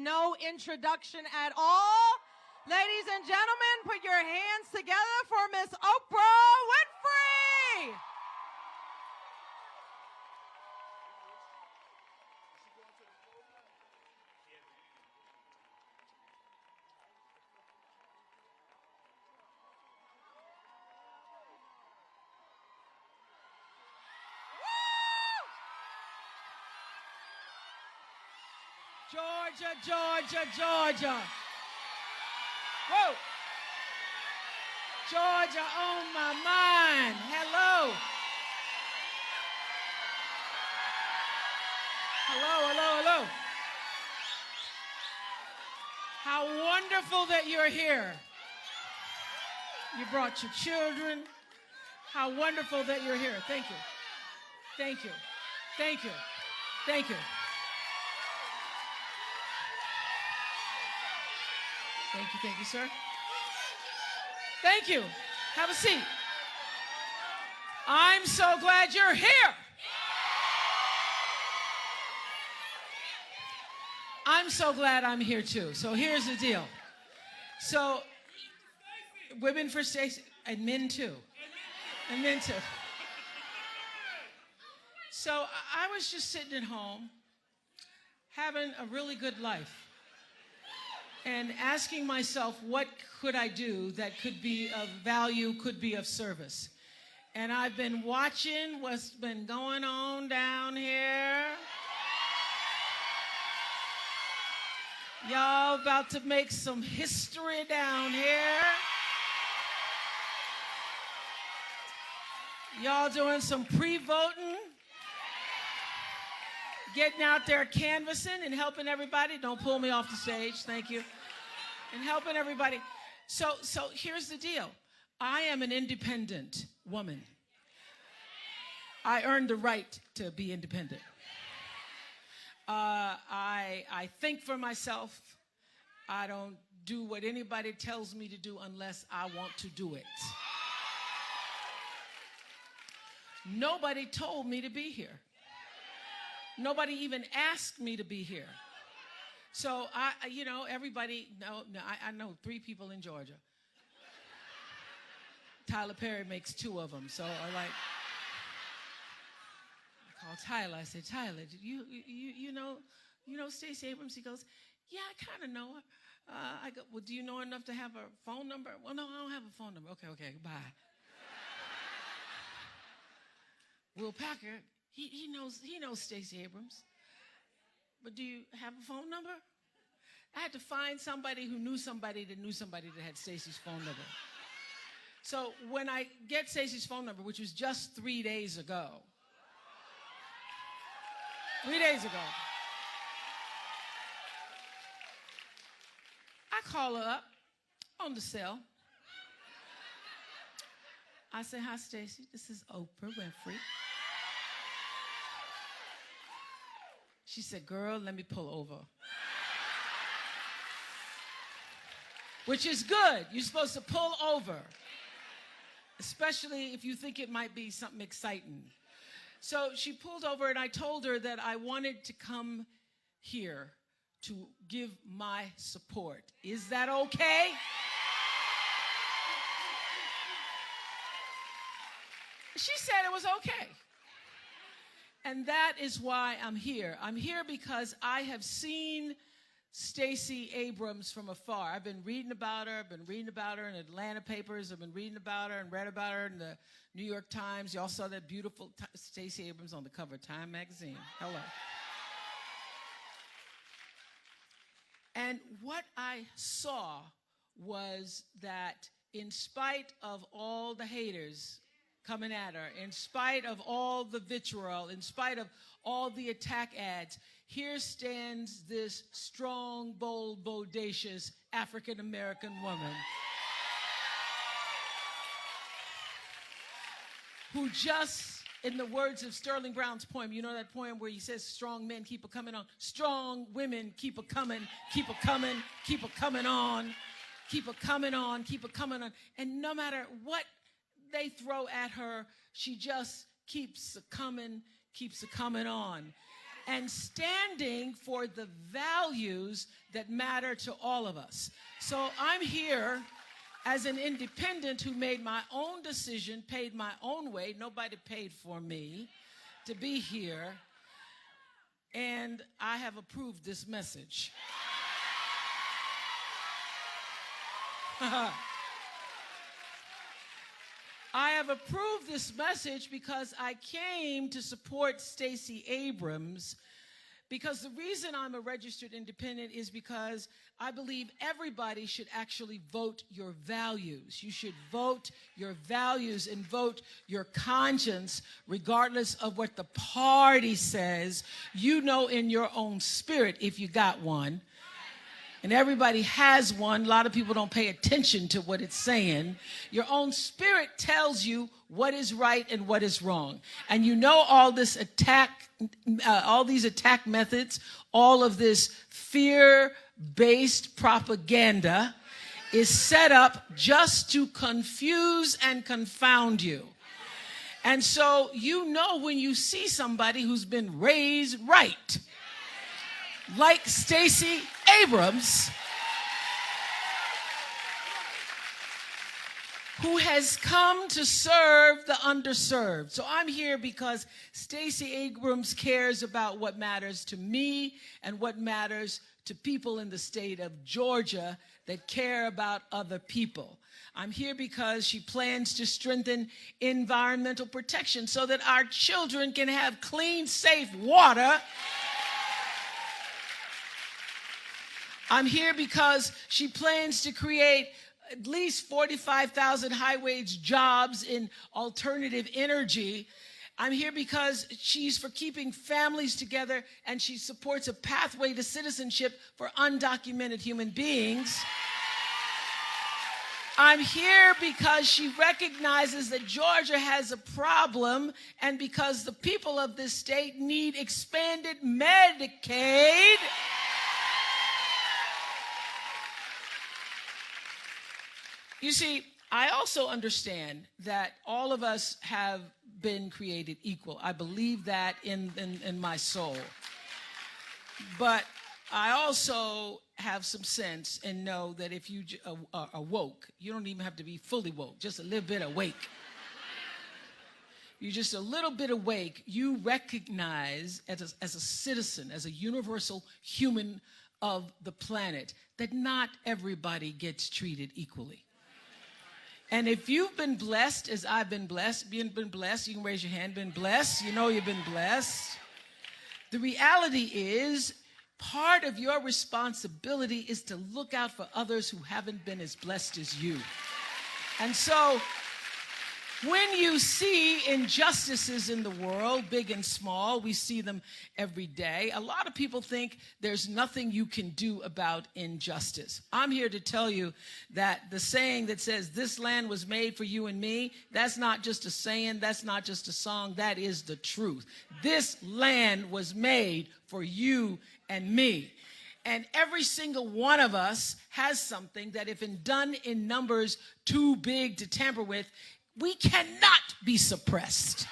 no introduction at all. Ladies and gentlemen, put your hands together for Miss Oprah Winfrey. Georgia, Georgia, Georgia. Whoa. Georgia on my mind. Hello. Hello, hello, hello. How wonderful that you're here. You brought your children. How wonderful that you're here. Thank you. Thank you. Thank you. Thank you. Thank you, sir. Thank you. Have a seat. I'm so glad you're here. I'm so glad I'm here too. So here's the deal. So, women for Stacey, and men too. And men too. So I was just sitting at home, having a really good life, and asking myself, what could I do that could be of value, could be of service? And I've been watching what's been going on down here. Y'all about to make some history down here. Y'all doing some pre-voting, getting out there canvassing and helping everybody. Don't pull me off the stage, thank you. And helping everybody. So here's the deal. I am an independent woman. I earned the right to be independent. I think for myself. I don't do what anybody tells me to do unless I want to do it. Nobody told me to be here. Nobody even asked me to be here. So everybody, I know 3 people in Georgia. Tyler Perry makes 2 of them. So I call Tyler. I say, Tyler, you know Stacey Abrams? He goes, yeah, I kind of know her. I go, well, do you know enough to have her phone number? Well, no, I don't have a phone number. Okay, bye. Will Packer, he knows Stacey Abrams. But do you have a phone number? I had to find somebody who knew somebody that knew somebody that had Stacey's phone number. So when I get Stacey's phone number, which was just 3 days ago, 3 days ago, I call her up on the cell. I say, hi, Stacey. This is Oprah Winfrey. She said, girl, let me pull over. Which is good. You're supposed to pull over, especially if you think it might be something exciting. So she pulled over, and I told her that I wanted to come here to give my support. Is that okay? She said it was okay. And that is why I'm here. I'm here because I have seen Stacey Abrams from afar. I've been reading about her. I've been reading about her in Atlanta papers. I've been reading about her and read about her in the New York Times. Y'all saw that beautiful Stacey Abrams on the cover of Time magazine. Hello. And what I saw was that in spite of all the haters coming at her, in spite of all the vitriol, in spite of all the attack ads, here stands this strong, bold, bodacious African-American woman who just, in the words of Sterling Brown's poem, you know that poem where he says, strong men keep a coming on, strong women keep a coming, keep a coming, keep a coming on, keep a coming on, keep a coming on. And no matter what they throw at her, she just keeps a coming on. and standing for the values that matter to all of us. So I'm here as an independent who made my own decision, paid my own way. Nobody paid for me to be here. And I have approved this message. I have approved this message because I came to support Stacey Abrams, because the reason I'm a registered independent is because I believe everybody should actually vote your values. You should vote your values and vote your conscience regardless of what the party says. You know in your own spirit if you got one. And everybody has one. A lot of people don't pay attention to what it's saying. Your own spirit tells you what is right and what is wrong. And you know all this all these attack methods, all of this fear-based propaganda is set up just to confuse and confound you. And so you know when you see somebody who's been raised right, like Stacey Abrams, who has come to serve the underserved. So I'm here because Stacey Abrams cares about what matters to me and what matters to people in the state of Georgia that care about other people. I'm here because she plans to strengthen environmental protection so that our children can have clean, safe water. I'm here because she plans to create at least 45,000 high-wage jobs in alternative energy. I'm here because she's for keeping families together, and she supports a pathway to citizenship for undocumented human beings. I'm here because she recognizes that Georgia has a problem, and because the people of this state need expanded Medicaid. You see, I also understand that all of us have been created equal. I believe that in my soul. But I also have some sense and know that if you are woke, you don't even have to be fully woke, just a little bit awake. You're just a little bit awake. You recognize as a citizen, as a universal human of the planet, that not everybody gets treated equally. And if you've been blessed, as I've been blessed, you can raise your hand, been blessed, you know you've been blessed. The reality is, part of your responsibility is to look out for others who haven't been as blessed as you. And so, when you see injustices in the world, big and small, we see them every day. A lot of people think there's nothing you can do about injustice. I'm here to tell you that the saying that says, this land was made for you and me, that's not just a saying, that's not just a song, that is the truth. This land was made for you and me. And every single one of us has something that if done in numbers too big to tamper with, we cannot be suppressed.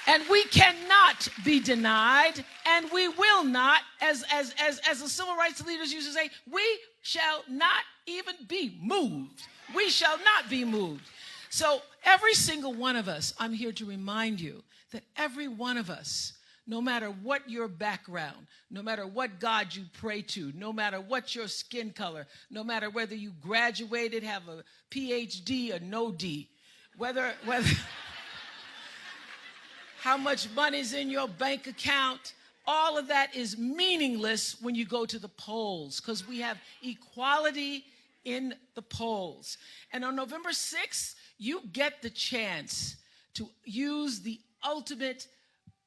And we cannot be denied, and we will not, as the civil rights leaders used to say, we shall not even be moved. We shall not be moved. So every single one of us, I'm here to remind you that every one of us, no matter what your background, no matter what God you pray to, no matter what your skin color, no matter whether you graduated, have a PhD or no D, whether how much money's in your bank account, all of that is meaningless when you go to the polls, because we have equality in the polls. And on November 6th, you get the chance to use the ultimate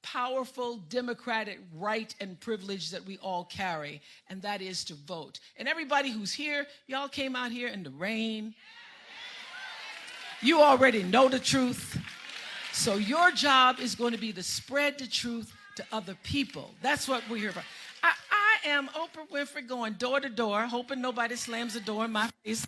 powerful democratic right and privilege that we all carry, and that is to vote. And everybody who's here, y'all came out here in the rain. You already know the truth. So your job is going to be to spread the truth to other people. That's what we're here for. I am Oprah Winfrey going door to door, hoping nobody slams the door in my face,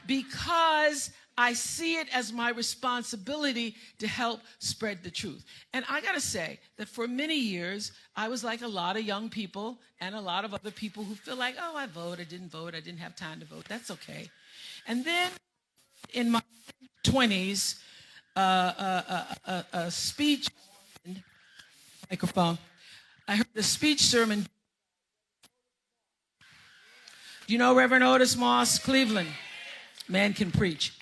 because I see it as my responsibility to help spread the truth. And I got to say that for many years, I was like a lot of young people and a lot of other people who feel like, oh, I didn't vote, I didn't have time to vote. That's okay. And then in my 20s, a speech, microphone, I heard a speech sermon. Do you know Reverend Otis Moss, Cleveland? Man can preach.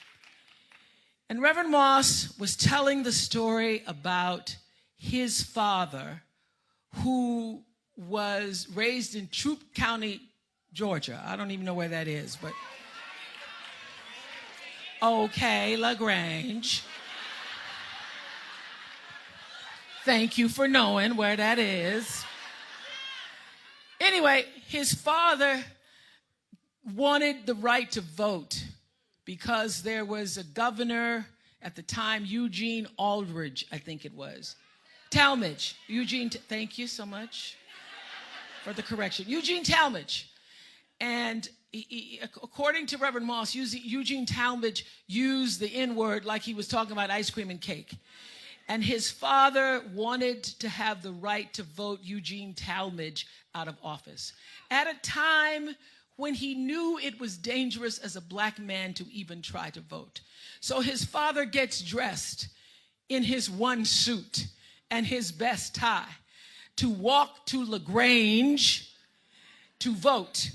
And Reverend Moss was telling the story about his father, who was raised in Troup County, Georgia. I don't even know where that is, but okay, LaGrange. Thank you for knowing where that is. Anyway, his father wanted the right to vote because there was a governor at the time, Eugene Aldridge, I think it was. Talmadge. Thank you so much for the correction. Eugene Talmadge. And according to Reverend Moss, Eugene Talmadge used the N-word like he was talking about ice cream and cake. And his father wanted to have the right to vote Eugene Talmadge out of office at a time when he knew it was dangerous as a black man to even try to vote. So his father gets dressed in his one suit and his best tie to walk to LaGrange to vote.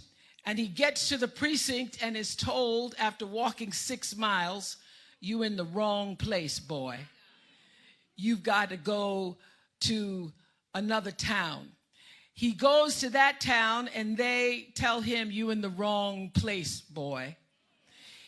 And he gets to the precinct and is told, after walking 6 miles, "You in the wrong place, boy. You've got to go to another town." He goes to that town and they tell him, "You in the wrong place, boy."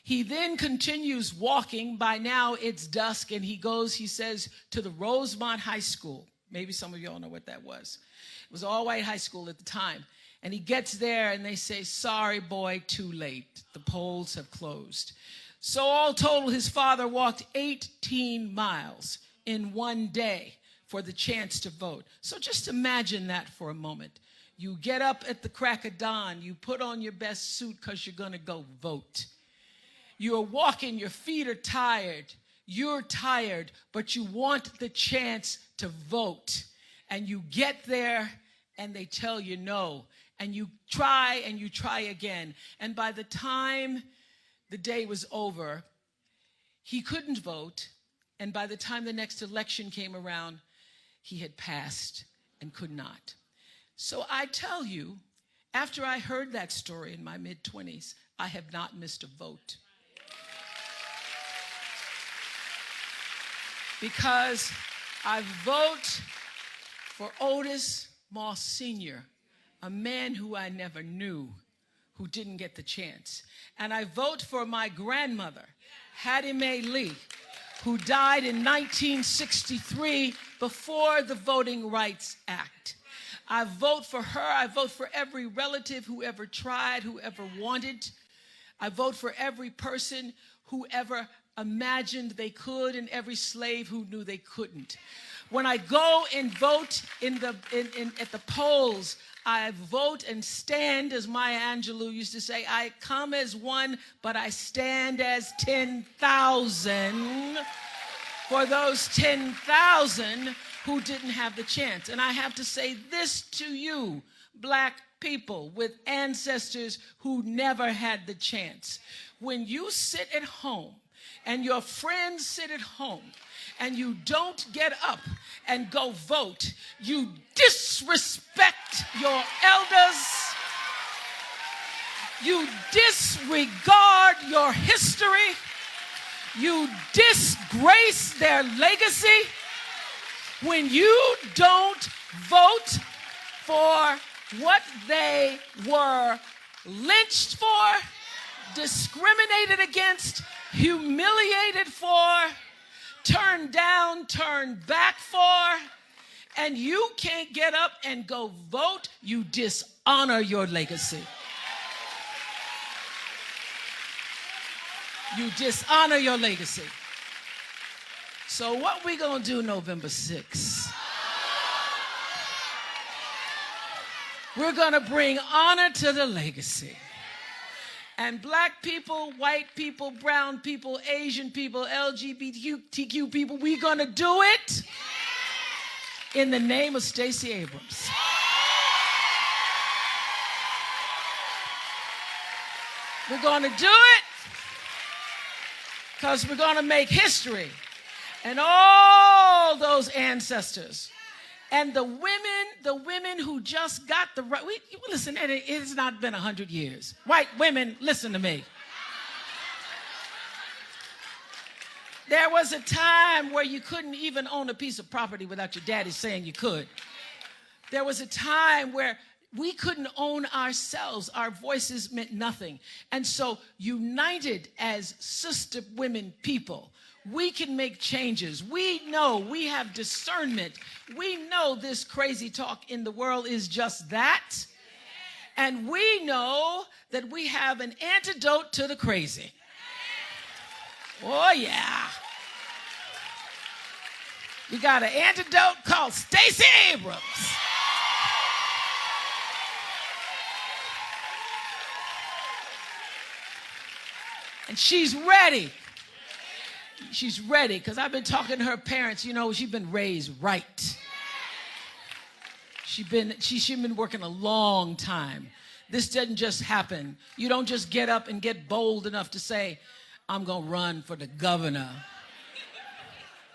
He then continues walking. By now it's dusk, and he says, to the Rosemont High School. Maybe some of y'all know what that was. It was all-white high school at the time. And he gets there and they say, "Sorry, boy, too late. The polls have closed." So all total, his father walked 18 miles in one day for the chance to vote. So just imagine that for a moment. You get up at the crack of dawn, you put on your best suit because you're going to go vote. You're walking, your feet are tired. You're tired, but you want the chance to vote. And you get there and they tell you no. And you try again. And by the time the day was over, he couldn't vote. And by the time the next election came around, he had passed and could not. So I tell you, after I heard that story in my mid-20s, I have not missed a vote. Because I vote for Otis Moss Sr., a man who I never knew, who didn't get the chance. And I vote for my grandmother, Hattie Mae Lee, who died in 1963 before the Voting Rights Act. I vote for her. I vote for every relative who ever tried, who ever wanted. I vote for every person who ever imagined they could, and every slave who knew they couldn't. When I go and vote at the polls, I vote and stand, as Maya Angelou used to say. I come as one, but I stand as 10,000 for those 10,000 who didn't have the chance. And I have to say this to you, black people with ancestors who never had the chance. When you sit at home and your friends sit at home and you don't get up and go vote, you disrespect your elders, you disregard your history, you disgrace their legacy. When you don't vote for what they were lynched for, discriminated against, humiliated for, turned down, turned back for, and you can't get up and go vote, you dishonor your legacy. You dishonor your legacy. So what we gonna do November 6th? We're gonna bring honor to the legacy. And black people, white people, brown people, Asian people, LGBTQ people, we're going to do it in the name of Stacey Abrams. We're going to do it because we're going to make history. And all those ancestors and the women who just got the right. Listen, it has not been 100 years. White women, listen to me. There was a time where you couldn't even own a piece of property without your daddy saying you could. There was a time where we couldn't own ourselves. Our voices meant nothing. And so, united as sister women people, we can make changes. We know, we have discernment. We know this crazy talk in the world is just that. And we know that we have an antidote to the crazy. Oh, yeah. We got an antidote called Stacey Abrams. And she's ready. She's ready, because I've been talking to her parents. You know, she's been raised right. She's been working a long time. This doesn't just happen. You don't just get up and get bold enough to say, I'm going to run for the governor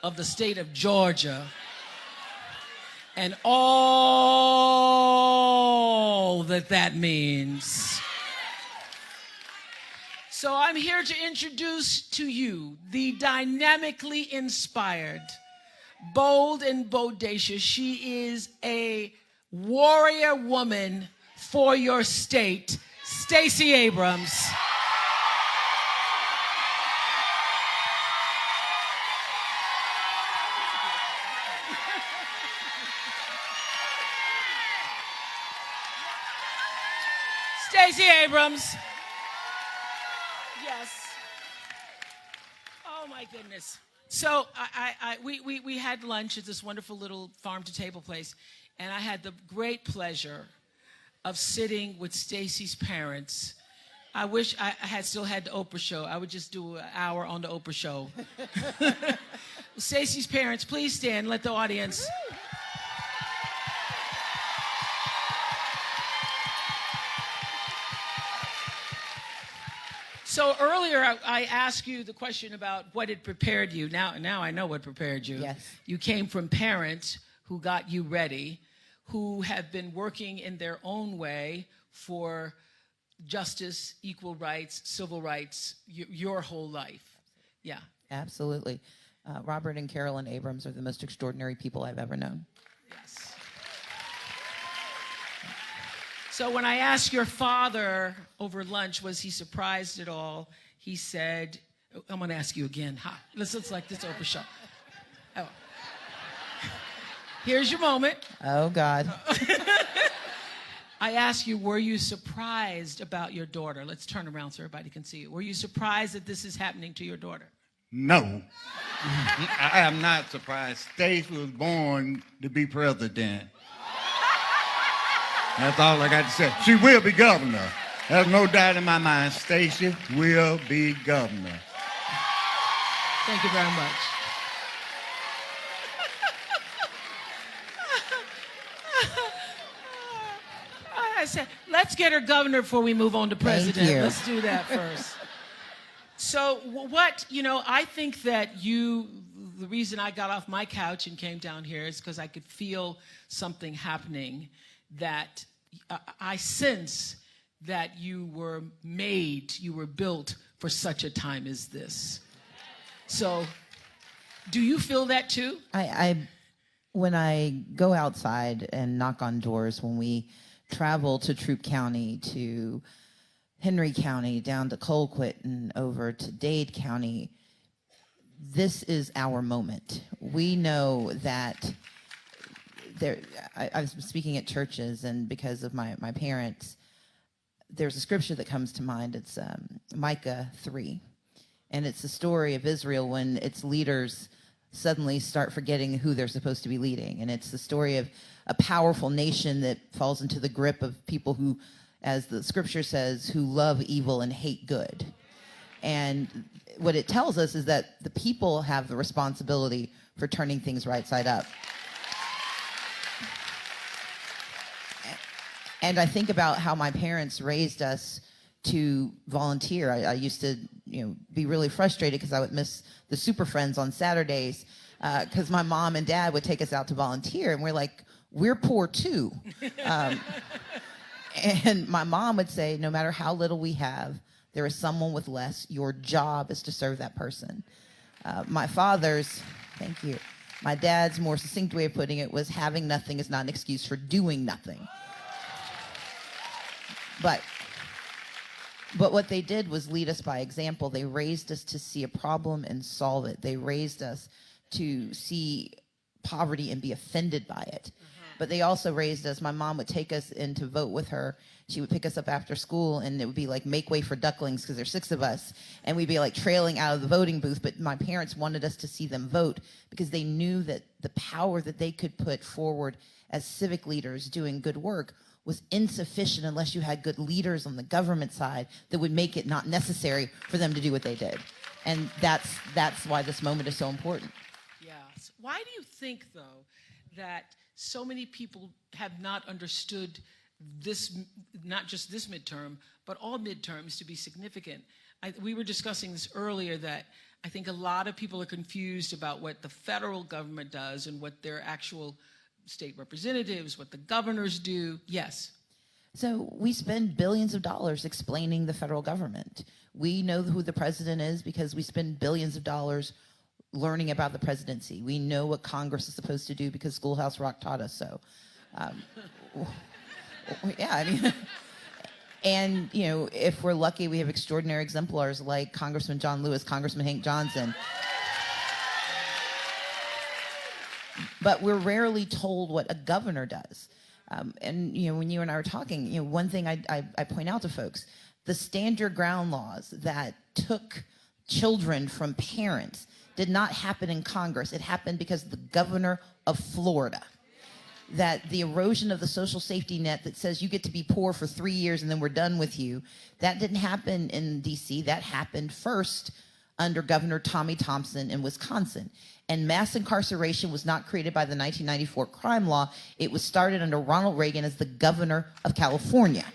of the state of Georgia and all that means. So I'm here to introduce to you the dynamically inspired, bold and bodacious. She is a warrior woman for your state, Stacey Abrams. Stacey Abrams. Yes. Oh my goodness. So we had lunch at this wonderful little farm-to-table place, and I had the great pleasure of sitting with Stacey's parents. I wish I had still had the Oprah show. I would just do an hour on the Oprah show. Stacey's parents, please stand. Let the audience. So earlier, I asked you the question about what had prepared you. Now I know what prepared you. Yes. You came from parents who got you ready, who have been working in their own way for justice, equal rights, civil rights, your whole life. Yeah. Absolutely. Robert and Carolyn Abrams are the most extraordinary people I've ever known. Yes. So when I asked your father over lunch, was he surprised at all? He said, I'm going to ask you again. Let's like this Oprah show. Oh. Here's your moment. Oh, God. I asked you, were you surprised about your daughter? Let's turn around so everybody can see you. Were you surprised that this is happening to your daughter? No. I am not surprised. Stacey was born to be president. That's all I got to say. She will be governor. There's no doubt in my mind. Stacey will be governor. Thank you very much. I said, let's get her governor before we move on to president. Thank you. Let's do that first. So I think that the reason I got off my couch and came down here is because I could feel something happening, that I sense that you were built for such a time as this. So do you feel that too? When I go outside and knock on doors, when we travel to Troup County, to Henry County, down to Colquitt and over to Dade County, this is our moment. We know that I was speaking at churches, and because of my parents, there's a scripture that comes to mind. It's Micah 3. And it's the story of Israel when its leaders suddenly start forgetting who they're supposed to be leading. And it's the story of a powerful nation that falls into the grip of people who as the scripture says, who love evil and hate good. And what it tells us is that the people have the responsibility for turning things right side up. And I think about how my parents raised us to volunteer. I used to, be really frustrated because I would miss the Super Friends on Saturdays because my mom and dad would take us out to volunteer, and we're like, we're poor too. And my mom would say, no matter how little we have, there is someone with less. Your job is to serve that person. My father's, thank you. My dad's more succinct way of putting it was having nothing is not an excuse for doing nothing. But what they did was lead us by example. They raised us to see a problem and solve it. They raised us to see poverty and be offended by it. But they also raised us. My mom would take us in to vote with her. She would pick us up after school, and it would be like make way for ducklings because there's 6 of us. And we'd be like trailing out of the voting booth. But my parents wanted us to see them vote because they knew that the power that they could put forward as civic leaders doing good work was insufficient unless you had good leaders on the government side that would make it not necessary for them to do what they did. And that's why this moment is so important. Yes. Why do you think, though, that so many people have not understood this, not just this midterm, but all midterms to be significant? We were discussing this earlier, that I think a lot of people are confused about what the federal government does and what their actual state representatives, what the governors do. Yes. So we spend billions of dollars explaining the federal government. We know who the president is because we spend billions of dollars learning about the presidency. We know what Congress is supposed to do because Schoolhouse Rock taught us so. Yeah, I mean, and if we're lucky, we have extraordinary exemplars like Congressman John Lewis, Congressman Hank Johnson. But we're rarely told what a governor does. And when you and I were talking, one thing I point out to folks, the stand your ground laws that took children from parents did not happen in Congress. It happened because of the governor of Florida. That the erosion of the social safety net that says you get to be poor for 3 years and then we're done with you, that didn't happen in D.C. That happened first under Governor Tommy Thompson in Wisconsin. And mass incarceration was not created by the 1994 crime law. It was started under Ronald Reagan as the governor of California.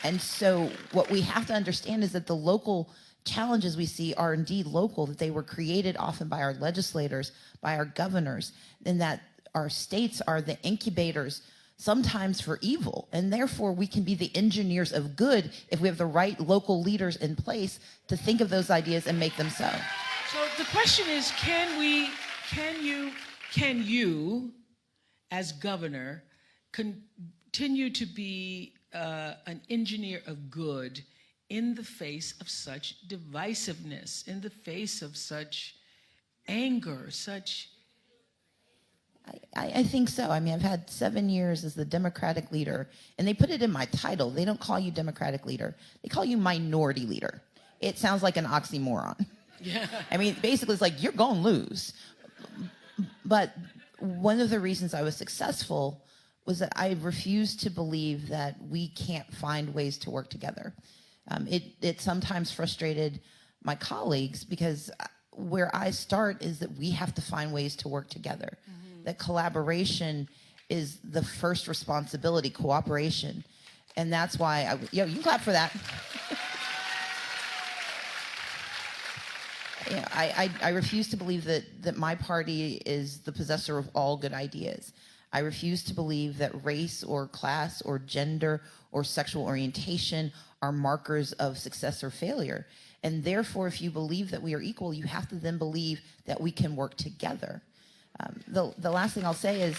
And so what we have to understand is that the local challenges we see are indeed local, that they were created often by our legislators, by our governors, and that our states are the incubators sometimes for evil, and therefore we can be the engineers of good if we have the right local leaders in place to think of those ideas and make them so. So the question is, can you, as governor, continue to be an engineer of good in the face of such divisiveness, in the face of such anger, such... I think so. I mean, I've had 7 years as the Democratic leader, and they put it in my title. They don't call you Democratic leader. They call you minority leader. It sounds like an oxymoron. Yeah. I mean, basically, it's like, you're going to lose. But one of the reasons I was successful was that I refused to believe that we can't find ways to work together. It sometimes frustrated my colleagues because where I start is that we have to find ways to work together. Mm-hmm. That collaboration is the first responsibility, cooperation. And that's why, you can clap for that. I refuse to believe that my party is the possessor of all good ideas. I refuse to believe that race or class or gender or sexual orientation are markers of success or failure. And therefore, if you believe that we are equal, you have to then believe that we can work together. The last thing I'll say is,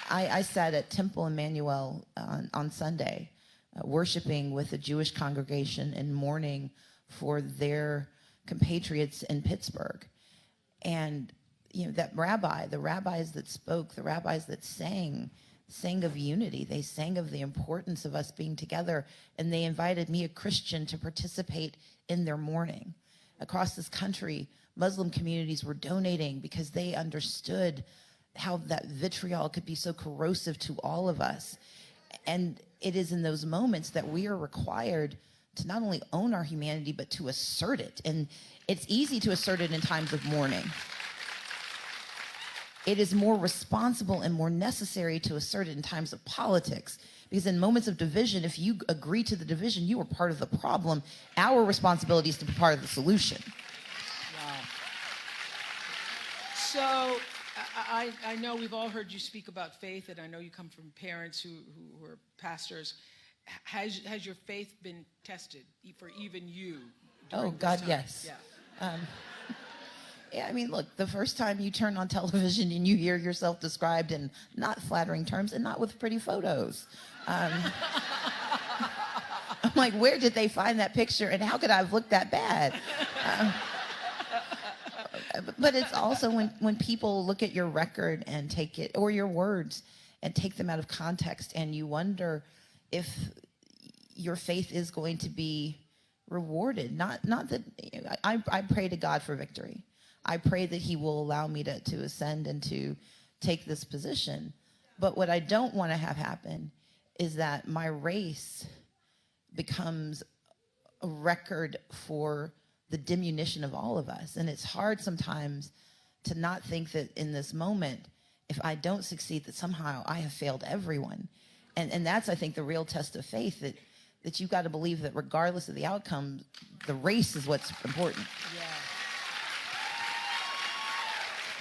I sat at Temple Emmanuel on Sunday, worshiping with a Jewish congregation and mourning for their compatriots in Pittsburgh. And that the rabbis that spoke, the rabbis that sang of unity. They sang of the importance of us being together, and they invited me, a Christian, to participate in their mourning. Across this country, Muslim communities were donating because they understood how that vitriol could be so corrosive to all of us. And it is in those moments that we are required to not only own our humanity, but to assert it. And it's easy to assert it in times of mourning. It is more responsible and more necessary to assert it in times of politics. Because in moments of division, if you agree to the division, you are part of the problem. Our responsibility is to be part of the solution. Wow. So I know we've all heard you speak about faith, and I know you come from parents who are pastors. Has your faith been tested for even you? Oh, God, yes. Yeah. Yeah, I mean, look, the first time you turn on television and you hear yourself described in not flattering terms and not with pretty photos. I'm like, where did they find that picture and how could I have looked that bad? But it's also when people look at your record and take it, or your words, and take them out of context, and you wonder if your faith is going to be rewarded. Not that I pray to God for victory. I pray that he will allow me to ascend and to take this position. But what I don't want to have happen is that my race becomes a record for the diminution of all of us. And it's hard sometimes to not think that in this moment, if I don't succeed, that somehow I have failed everyone. And that's, I think, the real test of faith, that you've got to believe that regardless of the outcome, the race is what's important. Yeah.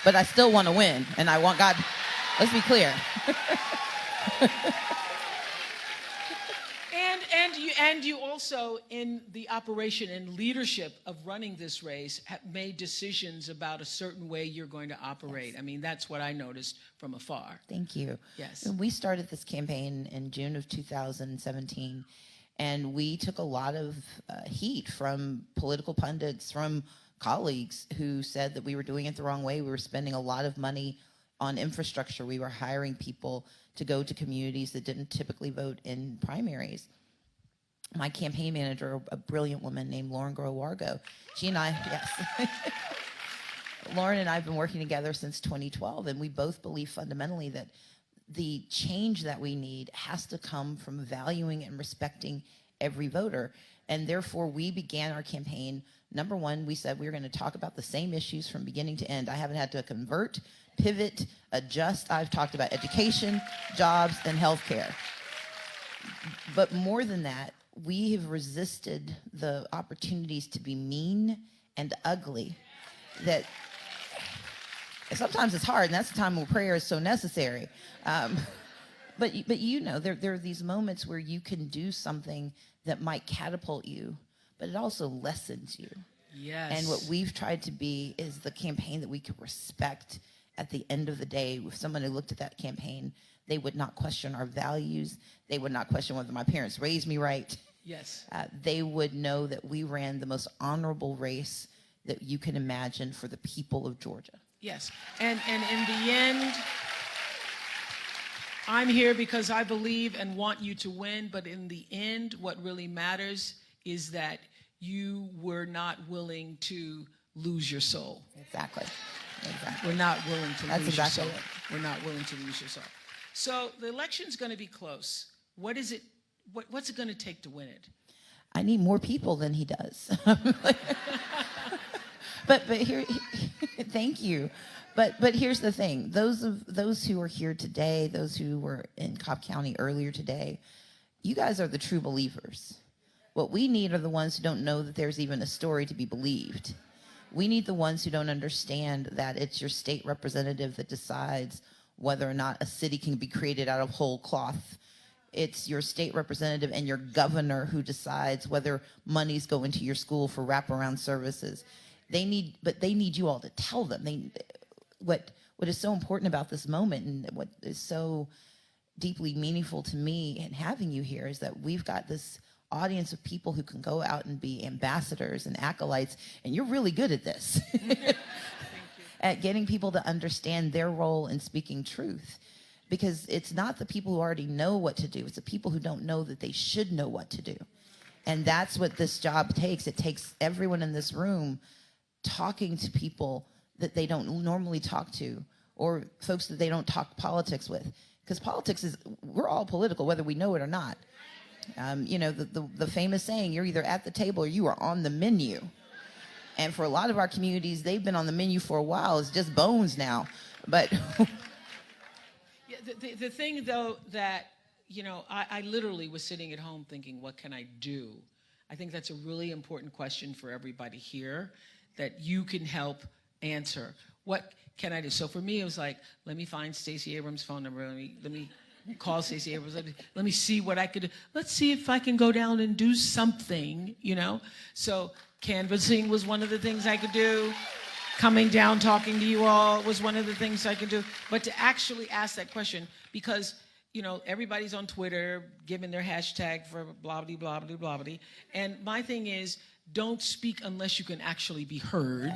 But I still want to win, and I want God. Let's be clear. And you also, in the operation and leadership of running this race, have made decisions about a certain way you're going to operate. Yes. I mean, that's what I noticed from afar. Thank you. Yes. And we started this campaign in June of 2017, and we took a lot of heat from political pundits, from colleagues who said that we were doing it the wrong way. We were spending a lot of money on infrastructure. We were hiring people to go to communities that didn't typically vote in primaries. My campaign manager, a brilliant woman named Lauren Grow-Wargo, she and I, yes. Lauren and I have been working together since 2012, and we both believe fundamentally that the change that we need has to come from valuing and respecting every voter. And therefore, we began our campaign. Number one, we said we were going to talk about the same issues from beginning to end. I haven't had to convert, pivot, adjust. I've talked about education, jobs, and healthcare. But more than that, we have resisted the opportunities to be mean and ugly. That sometimes it's hard, and that's the time when prayer is so necessary. But you know, there are these moments where you can do something that might catapult you, but it also lessens you. Yes. And what we've tried to be is the campaign that we could respect at the end of the day. If someone who looked at that campaign, they would not question our values. They would not question whether my parents raised me right. Yes. They would know that we ran the most honorable race that you can imagine for the people of Georgia. Yes. And in the end, I'm here because I believe and want you to win, but in the end, what really matters is that you were not willing to lose your soul. Exactly. We're not willing to lose your soul. It. We're not willing to lose your soul. So the election's going to be close. What's it going to take to win it? I need more people than he does. but here, thank you. But here's the thing: those who are here today, those who were in Cobb County earlier today, you guys are the true believers. What we need are the ones who don't know that there's even a story to be believed. We need the ones who don't understand that it's your state representative that decides whether or not a city can be created out of whole cloth. It's your state representative and your governor who decides whether monies go into your school for wraparound services. They need you all to tell them. What is so important about this moment, and what is so deeply meaningful to me in having you here, is that we've got this audience of people who can go out and be ambassadors and acolytes, and you're really good at this. Thank you. At getting people to understand their role in speaking truth. Because it's not the people who already know what to do, it's the people who don't know that they should know what to do. And that's what this job takes. It takes everyone in this room talking to people that they don't normally talk to, or folks that they don't talk politics with. Because politics we're all political, whether we know it or not. The famous saying, you're either at the table or you are on the menu. And for a lot of our communities, they've been on the menu for a while. It's just bones now. But yeah, the thing, though, that, I literally was sitting at home thinking, what can I do? I think that's a really important question for everybody here that you can help answer. What can I do? So for me, it was like, let me find Stacey Abrams' phone number. Let me call Stacey Abrams. Let me see what I could do. Let's see if I can go down and do something, So canvassing was one of the things I could do. Coming down, talking to you all was one of the things I could do. But to actually ask that question, because, everybody's on Twitter giving their hashtag for blah, blah, blah, blah, blah, blah. And my thing is, don't speak unless you can actually be heard.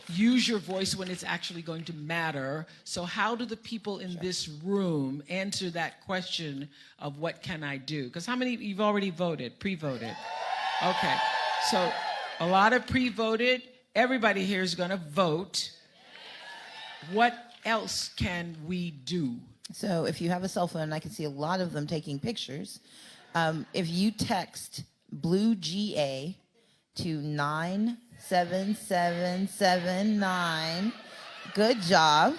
Use your voice when it's actually going to matter. So how do the people in this room answer that question of what can I do? Because how many, you've already voted, pre-voted? Okay, so a lot of pre-voted. Everybody here is going to vote. What else can we do? So if you have a cell phone, I can see a lot of them taking pictures. If you text Blue GA to 97779, good job.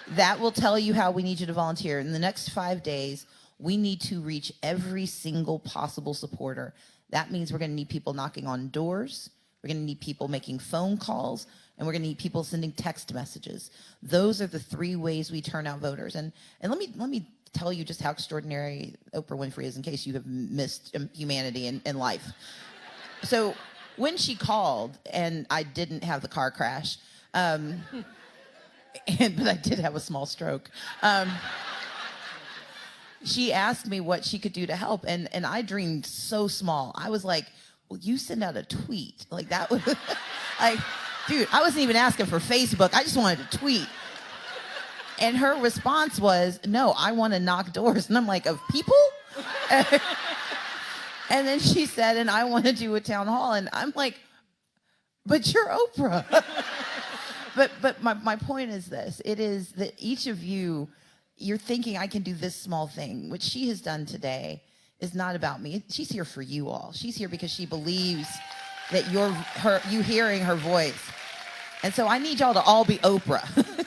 That will tell you how we need you to volunteer. In the next 5 days, we need to reach every single possible supporter. That means we're going to need people knocking on doors. We're going to need people making phone calls, and we're going to need people sending text messages. Those are the 3 ways we turn out voters. And let me tell you just how extraordinary Oprah Winfrey is in case you have missed humanity in life. So when she called, and I didn't have the car crash, but I did have a small stroke. She asked me what she could do to help, and I dreamed so small. I was like, well, you send out a tweet. Like that was, like, dude, I wasn't even asking for Facebook. I just wanted to tweet. And her response was, no, I want to knock doors. And I'm like, of people? And then she said, and I want to do a town hall. And I'm like, but you're Oprah. But my point is this. It is that each of you, you're thinking I can do this small thing. What she has done today is not about me. She's here for you all. She's here because she believes that you hearing her voice. And so I need y'all to all be Oprah.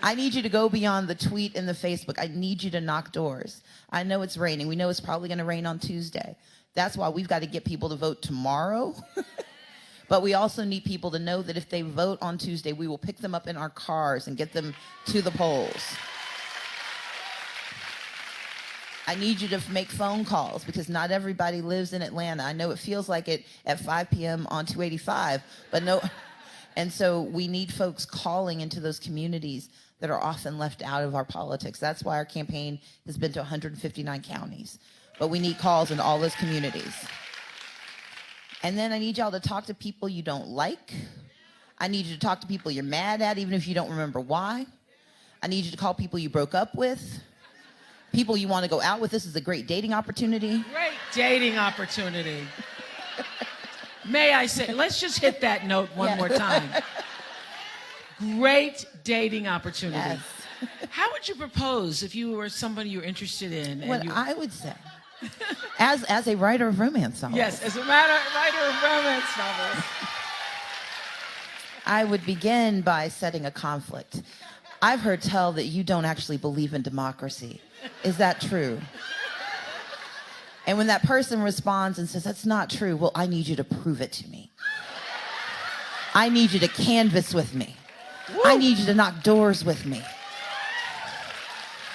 I need you to go beyond the tweet and the Facebook. I need you to knock doors. I know it's raining. We know it's probably going to rain on Tuesday. That's why we've got to get people to vote tomorrow. But we also need people to know that if they vote on Tuesday, we will pick them up in our cars and get them to the polls. I need you to make phone calls because not everybody lives in Atlanta. I know it feels like it at 5 p.m. on 285, but no. And so we need folks calling into those communities that are often left out of our politics. That's why our campaign has been to 159 counties. But we need calls in all those communities. And then I need y'all to talk to people you don't like. I need you to talk to people you're mad at, even if you don't remember why. I need you to call people you broke up with. People you want to go out with. This is a great dating opportunity. Great dating opportunity. May I say, let's just hit that note one more time. Great dating opportunity. Yes. How would you propose if you were somebody you're interested in? What I would say, as a writer of romance novels. Yes, as a writer of romance novels. I would begin by setting a conflict. I've heard tell that you don't actually believe in democracy. Is that true? And when that person responds and says, that's not true, well, I need you to prove it to me. I need you to canvass with me. Woo. I need you to knock doors with me.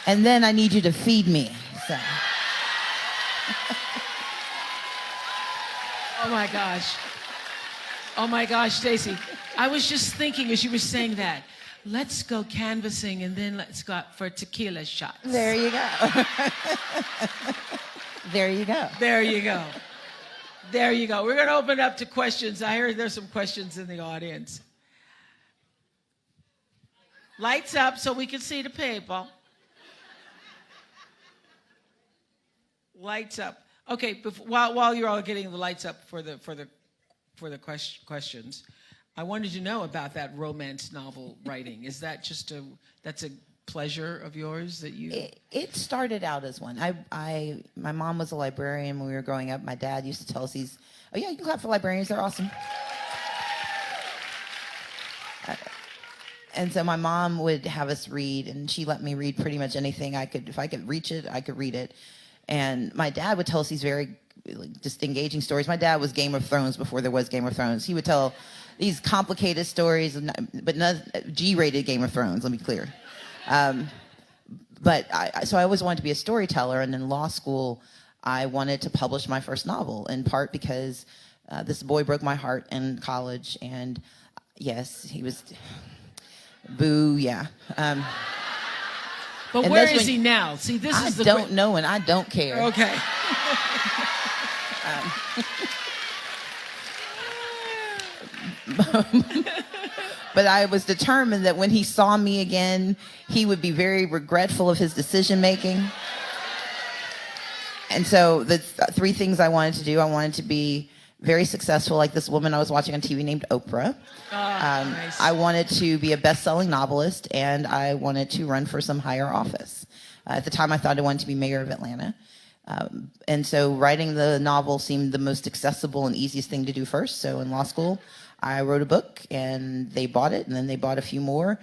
And then I need you to feed me. So. Oh my gosh. Oh my gosh, Stacey. I was just thinking as you were saying that, let's go canvassing and then let's go out for tequila shots. There you go. There you go. There you go. There you go. We're going to open it up to questions. I heard there's some questions in the audience. Lights up so we can see the people. Lights up. Okay, while you're all getting the lights up for the questions, I wanted to know about that romance novel writing. Is that just that's a pleasure of yours that you... It started out as one. My mom was a librarian when we were growing up. My dad used to tell us oh yeah, you can clap for librarians, they're awesome. And so my mom would have us read, and she let me read pretty much anything if I could reach it, I could read it. And my dad would tell us these very just engaging stories. My dad was Game of Thrones before there was Game of Thrones. He would tell these complicated stories, but not G-rated Game of Thrones, let me be clear. So I always wanted to be a storyteller, and in law school, I wanted to publish my first novel, in part because this boy broke my heart in college, and yes, he was... Boo, yeah. But where is he now? See, this is the... I don't know, and I don't care. Okay. But I was determined that when he saw me again, he would be very regretful of his decision-making. And so the three things I wanted to do, I wanted to be very successful, like this woman I was watching on TV named Oprah. Nice. I wanted to be a best-selling novelist, and I wanted to run for some higher office. At the time, I thought I wanted to be mayor of Atlanta. And so writing the novel seemed the most accessible and easiest thing to do first. So in law school, I wrote a book, and they bought it, and then they bought a few more.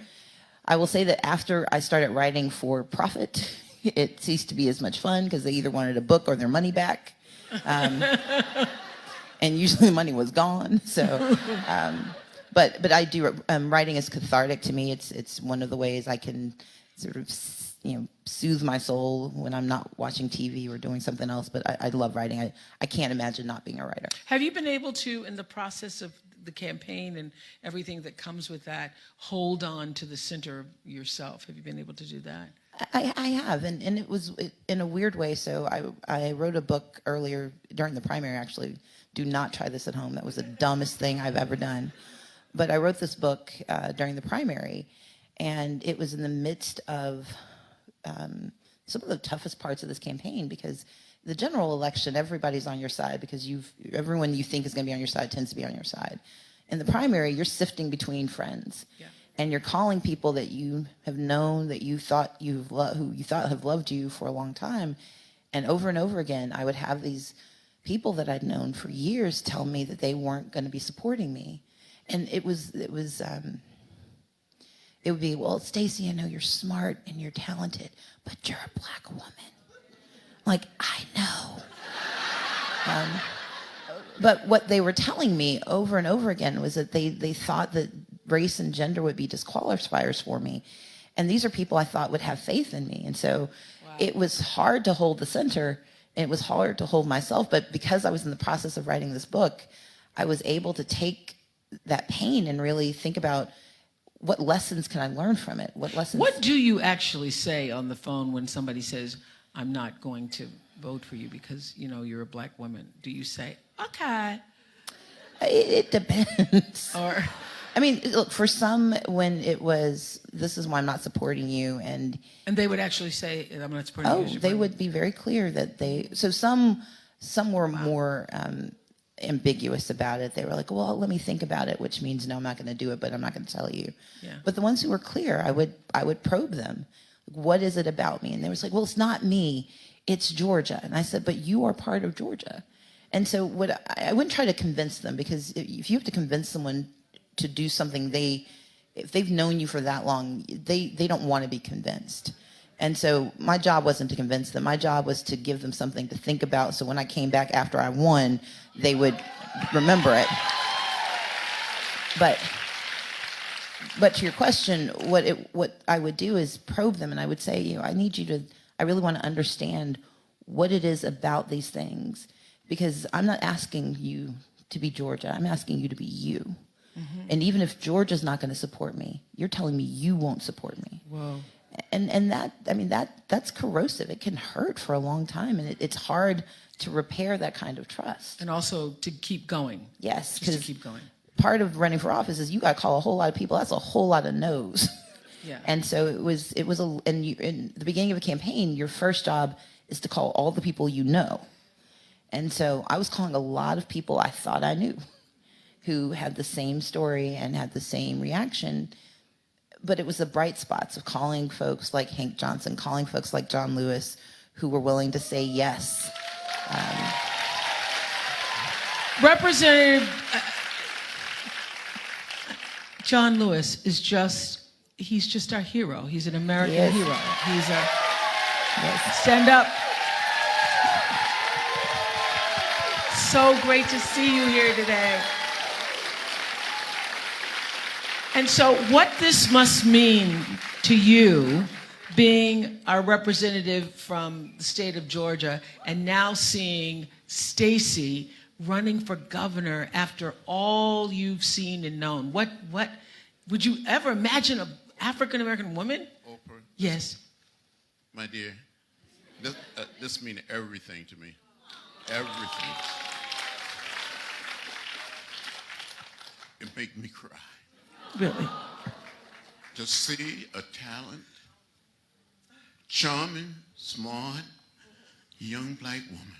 I will say that after I started writing for profit, it ceased to be as much fun because they either wanted a book or their money back. And usually the money was gone. So, but I do, writing is cathartic to me. It's one of the ways I can sort of, soothe my soul when I'm not watching TV or doing something else. But I love writing. I can't imagine not being a writer. Have you been able to, in the process of the campaign and everything that comes with that, hold on to the center of yourself? Have you been able to do that? I have, and it was in a weird way. So I wrote a book earlier during the primary, actually. Do not try this at home. That was the dumbest thing I've ever done. But I wrote this book during the primary, and it was in the midst of some of the toughest parts of this campaign, because the general election, everybody's on your side because everyone you think is going to be on your side tends to be on your side. In the primary, you're sifting between friends. Yeah. And you're calling people that you have known, that you thought who you thought have loved you for a long time. And over again, I would have these people that I'd known for years tell me that they weren't going to be supporting me. And it would be, well, Stacey, I know you're smart and you're talented, but you're a black woman. Like, I know. But what they were telling me over and over again was that they thought that race and gender would be disqualifiers for me. And these are people I thought would have faith in me. And so It was hard to hold the center, and it was hard to hold myself. But because I was in the process of writing this book, I was able to take that pain and really think about what lessons can I learn from it? What do you actually say on the phone when somebody says, I'm not going to vote for you because, you're a black woman? Do you say, okay? It depends. Or... I mean, look, for some, when it was, this is why I'm not supporting you, and they would actually say, I'm not supporting you. Oh, they would be very clear that so some were more ambiguous about it. They were like, well, let me think about it, which means, no, I'm not going to do it, but I'm not going to tell you. Yeah. But the ones who were clear, I would probe them. What is it about me? And they were like, well, it's not me, it's Georgia. And I said, but you are part of Georgia. And so I wouldn't try to convince them, because if you have to convince someone to do something, if they've known you for that long, they don't want to be convinced. And so my job wasn't to convince them. My job was to give them something to think about, so when I came back after I won, they would remember it. But to your question, what I would do is probe them, and I would say, I really want to understand what it is about these things, because I'm not asking you to be Georgia. I'm asking you to be you. Mm-hmm. And even if Georgia's not going to support me, you're telling me you won't support me. Whoa. And that's corrosive. It can hurt for a long time, and it's hard to repair that kind of trust. And also to keep going. Yes, just to keep going. Part of running for office is you got to call a whole lot of people. That's a whole lot of no's. Yeah. And so in the beginning of a campaign, your first job is to call all the people you know. And so I was calling a lot of people I thought I knew. who had the same story and had the same reaction. But it was the bright spots of calling folks like Hank Johnson, calling folks like John Lewis, who were willing to say yes. Representative John Lewis is he's just our hero. He's an American hero. He's stand up. So great to see you here today. And so what this must mean to you, being our representative from the state of Georgia, and now seeing Stacey running for governor after all you've seen and known. What would you ever imagine an African-American woman? Oprah? Yes. My dear, this means everything to me. Everything. It makes me cry. Really? To see a talent, charming, smart, young black woman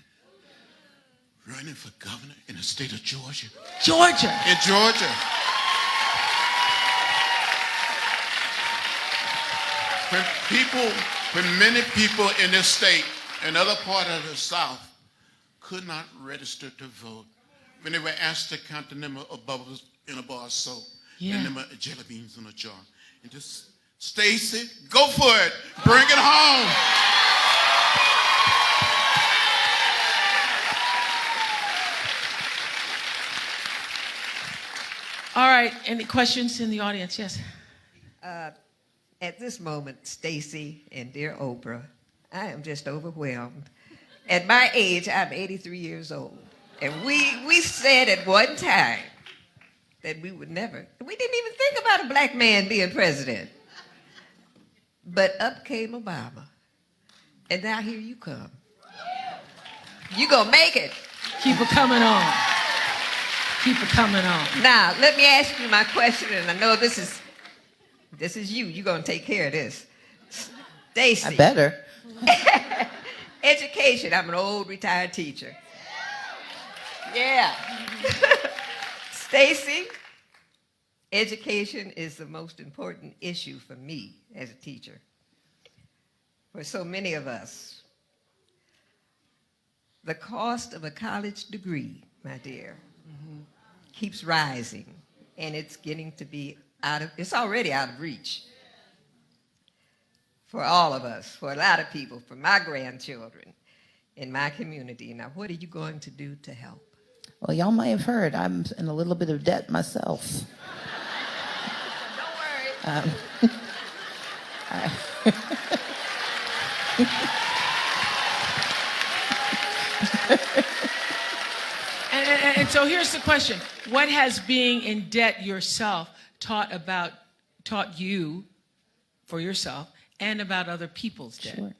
running for governor in the state of Georgia. Georgia. In Georgia. When many people in this state and other part of the South could not register to vote, when they were asked to count the number of bubbles in a bar of soap, the number of jelly beans in a jar. And just, Stacey, go for it. Bring it home. All right, any questions in the audience? Yes. At this moment, Stacey and dear Oprah, I am just overwhelmed. At my age, I'm 83 years old. And we said at one time that we didn't even think about a black man being president. But up came Obama. And now here you come. You gonna make it. Keep it coming on. Keep it coming on. Now, let me ask you my question, and I know this is you. You're gonna take care of this. Stacey. I better. Education. I'm an old retired teacher. Yeah. Stacey, education is the most important issue for me as a teacher. For so many of us, the cost of a college degree, my dear, keeps rising, and it's getting to be it's already out of reach for all of us, for a lot of people, for my grandchildren in my community. Now, what are you going to do to help? Well, y'all might have heard I'm in a little bit of debt myself. Don't worry. And so here's the question. What has being in debt yourself taught you for yourself and about other people's debt? Sure.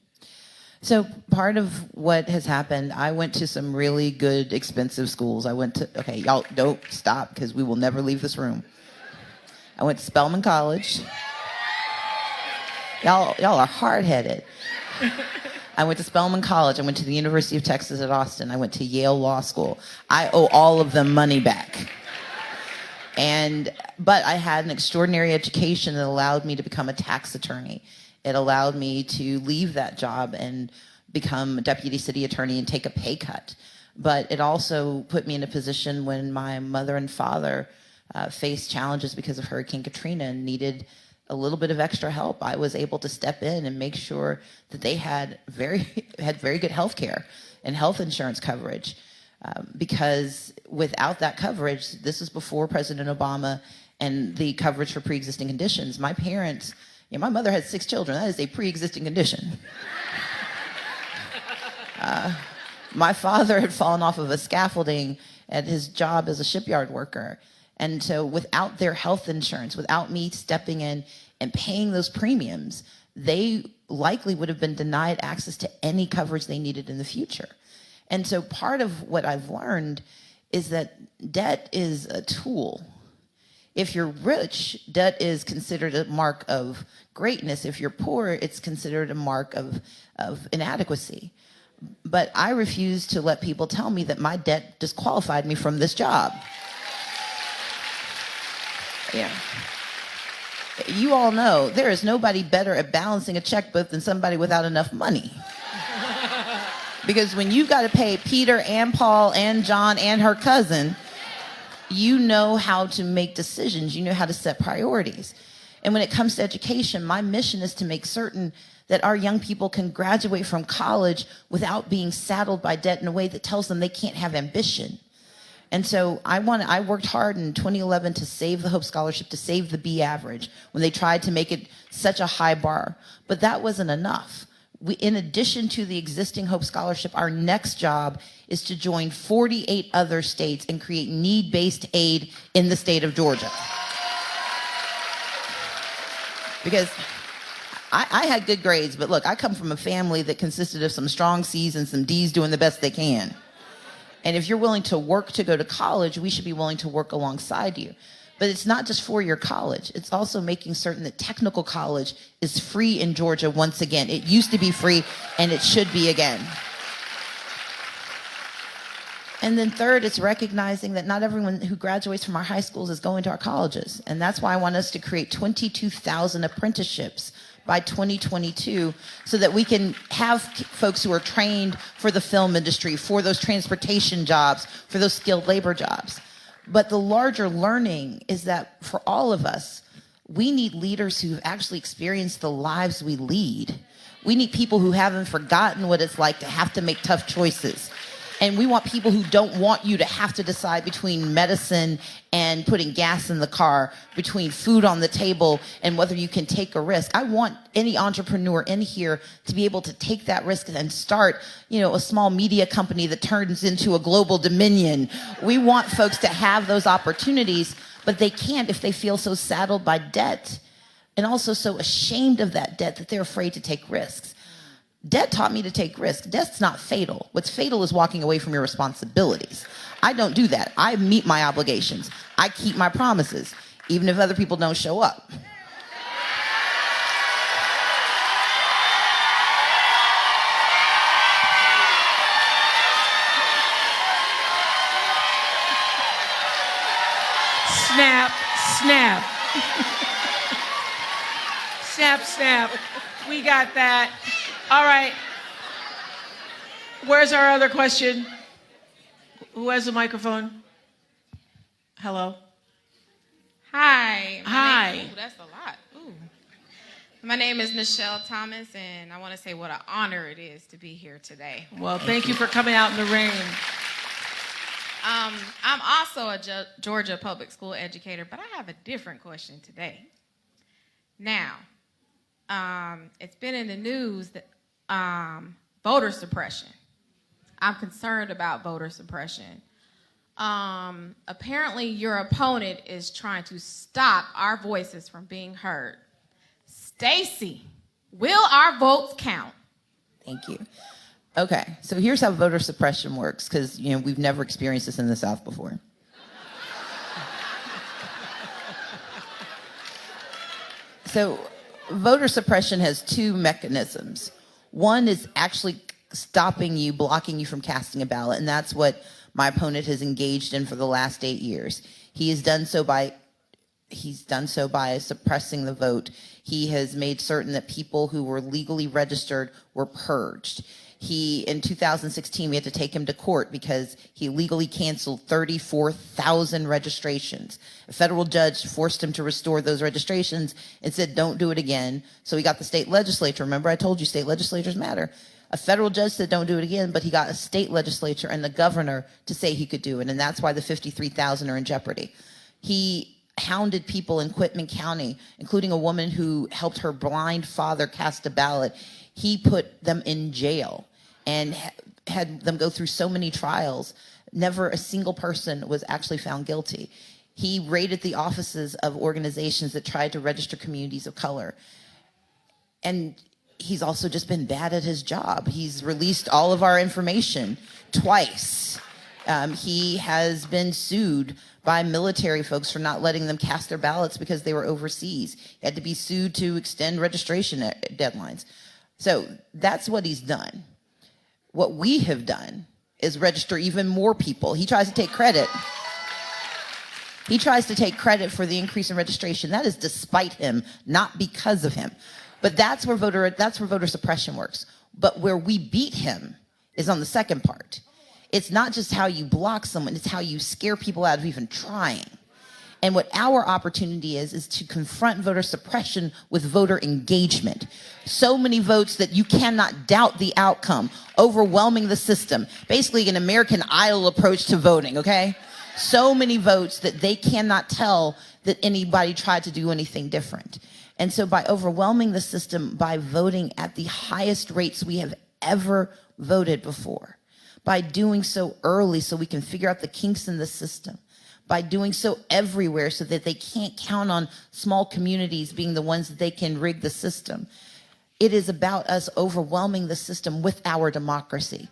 So part of what has happened, I went to some really good, expensive schools. Okay, y'all don't stop because we will never leave this room. I went to Spelman College. Y'all are hard-headed. I went to Spelman College. I went to the University of Texas at Austin. I went to Yale Law School. I owe all of them money back. But I had an extraordinary education that allowed me to become a tax attorney. It allowed me to leave that job and become a deputy city attorney and take a pay cut. But it also put me in a position when my mother and father faced challenges because of Hurricane Katrina and needed a little bit of extra help. I was able to step in and make sure that they had very good health care and health insurance coverage. Because without that coverage, this is before President Obama and the coverage for pre-existing conditions. My parents, my mother had 6 children. That is a pre-existing condition. My father had fallen off of a scaffolding at his job as a shipyard worker. And so without their health insurance, without me stepping in and paying those premiums, they likely would have been denied access to any coverage they needed in the future. And so part of what I've learned is that debt is a tool. If you're rich, debt is considered a mark of greatness. If you're poor, it's considered a mark of inadequacy. But I refuse to let people tell me that my debt disqualified me from this job. Yeah. You all know there is nobody better at balancing a checkbook than somebody without enough money. Because when you've got to pay Peter and Paul and John and her cousin, you know how to make decisions. You know how to set priorities. And when it comes to education, my mission is to make certain that our young people can graduate from college without being saddled by debt in a way that tells them they can't have ambition. And so I worked hard in 2011 to save the Hope Scholarship, to save the B average when they tried to make it such a high bar. But that wasn't enough. In addition to the existing Hope Scholarship, our next job is to join 48 other states and create need-based aid in the state of Georgia. Because I had good grades, but look, I come from a family that consisted of some strong C's and some D's doing the best they can. And if you're willing to work to go to college, we should be willing to work alongside you. But it's not just four-year college. It's also making certain that technical college is free in Georgia once again. It used to be free, and it should be again. And then third, it's recognizing that not everyone who graduates from our high schools is going to our colleges. And that's why I want us to create 22,000 apprenticeships by 2022 so that we can have folks who are trained for the film industry, for those transportation jobs, for those skilled labor jobs. But the larger learning is that for all of us, we need leaders who've actually experienced the lives we lead. We need people who haven't forgotten what it's like to have to make tough choices. And we want people who don't want you to have to decide between medicine and putting gas in the car, between food on the table and whether you can take a risk. I want any entrepreneur in here to be able to take that risk and start, a small media company that turns into a global dominion. We want folks to have those opportunities, but they can't if they feel so saddled by debt and also so ashamed of that debt that they're afraid to take risks. Debt taught me to take risks. Debt's not fatal. What's fatal is walking away from your responsibilities. I don't do that. I meet my obligations. I keep my promises, even if other people don't show up. Snap, snap. Snap, snap. We got that. All right. Where's our other question? Who has the microphone? Hello? Hi. Hi. Ooh, that's a lot. Ooh. My name is Nichelle Thomas, and I want to say what an honor it is to be here today. Well, thank you for coming out in the rain. I'm also a Georgia public school educator, but I have a different question today. Now, it's been in the news that voter suppression. I'm concerned about voter suppression. Apparently, your opponent is trying to stop our voices from being heard. Stacey, will our votes count? Thank you. Okay, so here's how voter suppression works, because we've never experienced this in the South before. So voter suppression has two mechanisms. One is actually stopping you, blocking you from casting a ballot, and that's what my opponent has engaged in for the last 8 years. He's done so by suppressing the vote. He has made certain that people who were legally registered were purged. In 2016, we had to take him to court because he legally canceled 34,000 registrations. A federal judge forced him to restore those registrations and said, don't do it again. So he got the state legislature. Remember, I told you state legislatures matter. A federal judge said, don't do it again, but he got a state legislature and the governor to say he could do it. And that's why the 53,000 are in jeopardy. He hounded people in Quitman County, including a woman who helped her blind father cast a ballot. He put them in jail and had them go through so many trials. Never a single person was actually found guilty. He raided the offices of organizations that tried to register communities of color. And he's also just been bad at his job. He's released all of our information twice. He has been sued by military folks for not letting them cast their ballots because they were overseas. He had to be sued to extend registration deadlines. So that's what he's done. What we have done is register even more people. He tries to take credit. He tries to take credit for the increase in registration. That is despite him, not because of him. But that's where voter suppression works. But where we beat him is on the second part. It's not just how you block someone, it's how you scare people out of even trying. And what our opportunity is to confront voter suppression with voter engagement. So many votes that you cannot doubt the outcome, overwhelming the system. Basically an American Idol approach to voting, okay? So many votes that they cannot tell that anybody tried to do anything different. And so by overwhelming the system, by voting at the highest rates we have ever voted before, by doing so early so we can figure out the kinks in the system, by doing so everywhere so that they can't count on small communities being the ones that they can rig the system. It is about us overwhelming the system with our democracy.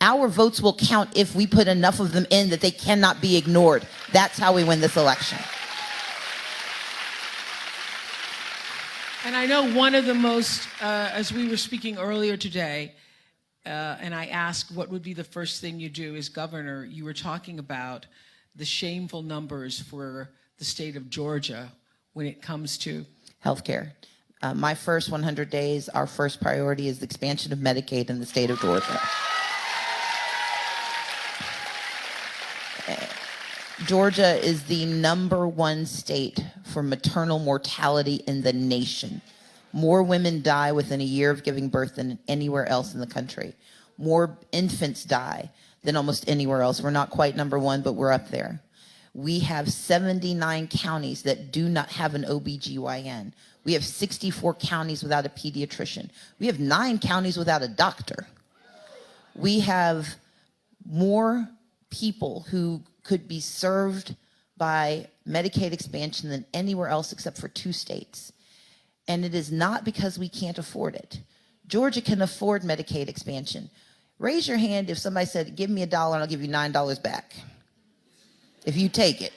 Our votes will count if we put enough of them in that they cannot be ignored. That's how we win this election. And I know one of the most, as we were speaking earlier today, and I asked what would be the first thing you do as governor, you were talking about the shameful numbers for the state of Georgia when it comes to healthcare. My first 100 days, our first priority is the expansion of Medicaid in the state of Georgia. Georgia is the #1 state for maternal mortality in the nation. More women die within a year of giving birth than anywhere else in the country. More infants die than almost anywhere else. We're not quite #1, but we're up there. We have 79 counties that do not have an OBGYN. We have 64 counties without a pediatrician. We have 9 counties without a doctor. We have more people who could be served by Medicaid expansion than anywhere else except for 2 states. And it is not because we can't afford it. Georgia can afford Medicaid expansion. Raise your hand if somebody said, give me $1 and I'll give you $9 back. If you take it.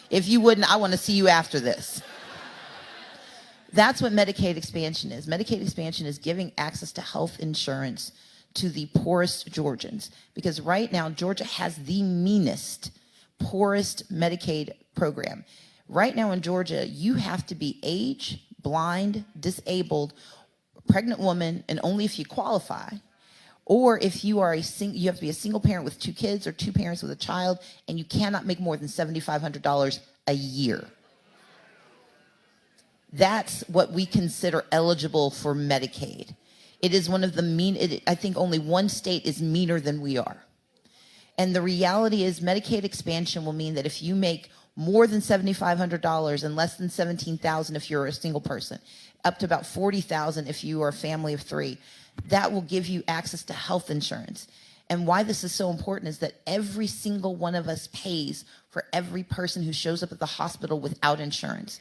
If you wouldn't, I want to see you after this. That's what Medicaid expansion is. Medicaid expansion is giving access to health insurance to the poorest Georgians. Because right now, Georgia has the meanest, poorest Medicaid program. Right now in Georgia, you have to be age, blind, disabled, pregnant woman, and only if you qualify. Or if you are you have to be a single parent with 2 kids or 2 parents with a child, and you cannot make more than $7,500 a year. That's what we consider eligible for Medicaid. It is one of the I think only 1 state is meaner than we are. And the reality is Medicaid expansion will mean that if you make more than $7,500 and less than $17,000 if you're a single person, up to about $40,000 if you are a family of 3, that will give you access to health insurance. And why this is so important is that every single one of us pays for every person who shows up at the hospital without insurance.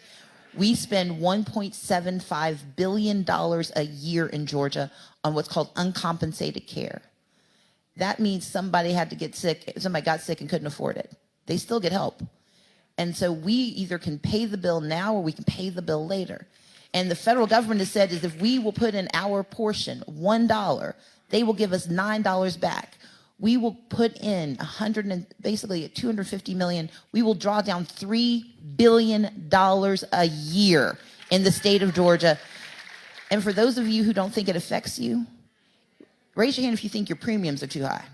We spend $1.75 billion a year in Georgia on what's called uncompensated care. That means somebody got sick and couldn't afford it. They still get help. And so we either can pay the bill now or we can pay the bill later. And the federal government has said is if we will put in our portion, $1, they will give us $9 back. We will put in basically $250 million. We will draw down $3 billion a year in the state of Georgia. And for those of you who don't think it affects you, raise your hand if you think your premiums are too high.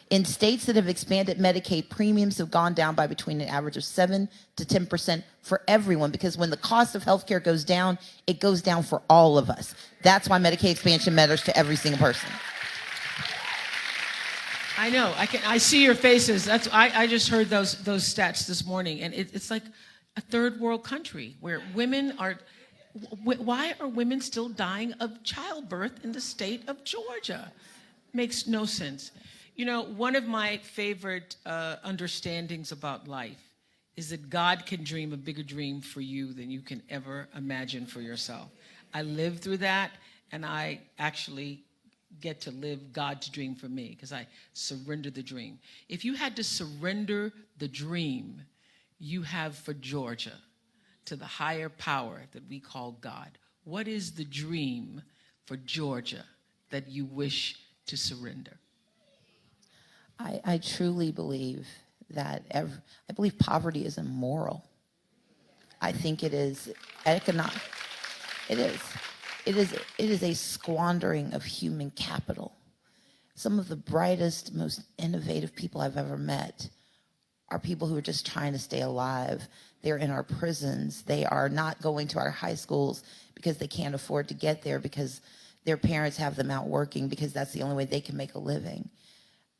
In states that have expanded Medicaid, premiums have gone down by between an average of 7 to 10% for everyone, because when the cost of healthcare goes down, it goes down for all of us. That's why Medicaid expansion matters to every single person. I know. I see your faces. I just heard those stats this morning, and it's like a third world country where women are. Why are women still dying of childbirth in the state of Georgia? Makes no sense. You know, one of my favorite understandings about life is that God can dream a bigger dream for you than you can ever imagine for yourself. I lived through that, and I actually get to live God's dream for me because I surrendered the dream. If you had to surrender the dream you have for Georgia to the higher power that we call God, what is the dream for Georgia that you wish to surrender? I truly believe that I believe poverty is immoral. I think it is economic. It is. It is a squandering of human capital. Some of the brightest, most innovative people I've ever met are people who are just trying to stay alive. They're in our prisons. They are not going to our high schools because they can't afford to get there, because their parents have them out working, because that's the only way they can make a living.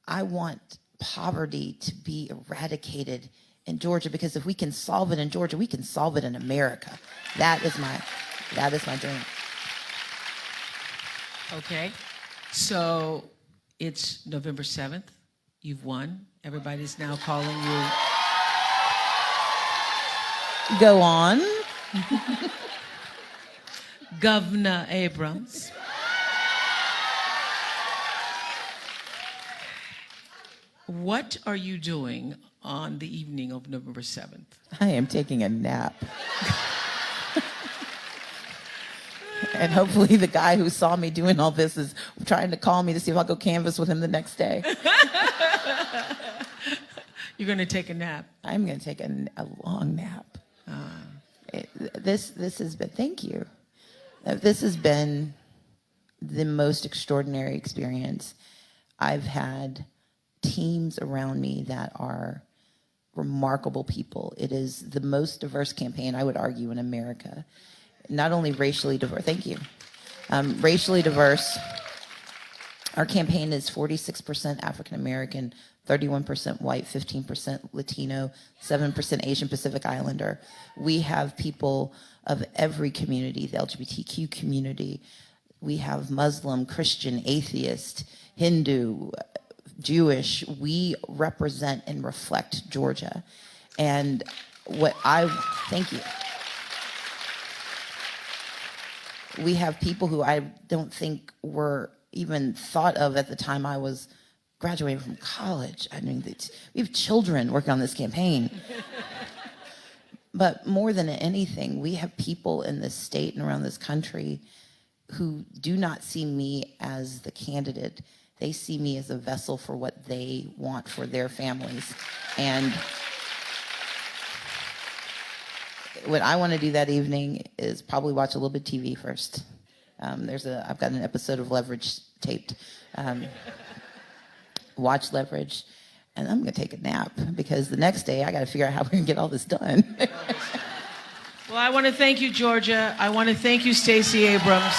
I want poverty to be eradicated in Georgia, because if we can solve it in Georgia, we can solve it in America. That is my dream. Okay. So it's November 7th. You've won. Everybody's now calling you. Go on. Governor Abrams. What are you doing on the evening of November 7th? I am taking a nap. And hopefully the guy who saw me doing all this is trying to call me to see if I'll go canvass with him the next day. You're going to take a nap. I'm going to take a long nap. This has been, thank you. This has been the most extraordinary experience. I've had teams around me that are remarkable people. It is the most diverse campaign, I would argue, in America. Not only racially diverse, thank you. Racially diverse. Our campaign is 46% African American, 31% white, 15% Latino, 7% Asian Pacific Islander. We have people of every community, the LGBTQ community. We have Muslim, Christian, atheist, Hindu, Jewish. We represent and reflect Georgia. And thank you. We have people who I don't think were even thought of at the time I was graduating from college. I mean, we have children working on this campaign. But more than anything, we have people in this state and around this country who do not see me as the candidate. They see me as a vessel for what they want for their families. And what I want to do that evening is probably watch a little bit of TV first. I've got an episode of Leverage taped. Watch Leverage, and I'm going to take a nap, because the next day I got to figure out how we're going to get all this done. Well, I want to thank you, Georgia. I want to thank you, Stacey Abrams.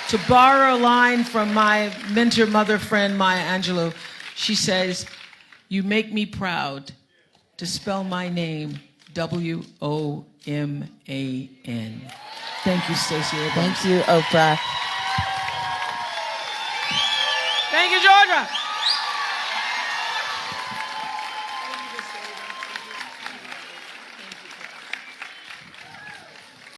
To borrow a line from my mentor, mother friend, Maya Angelou, she says, "You make me proud to spell my name WOMAN." Thank you, Stacey Abrams. Thank you, Oprah.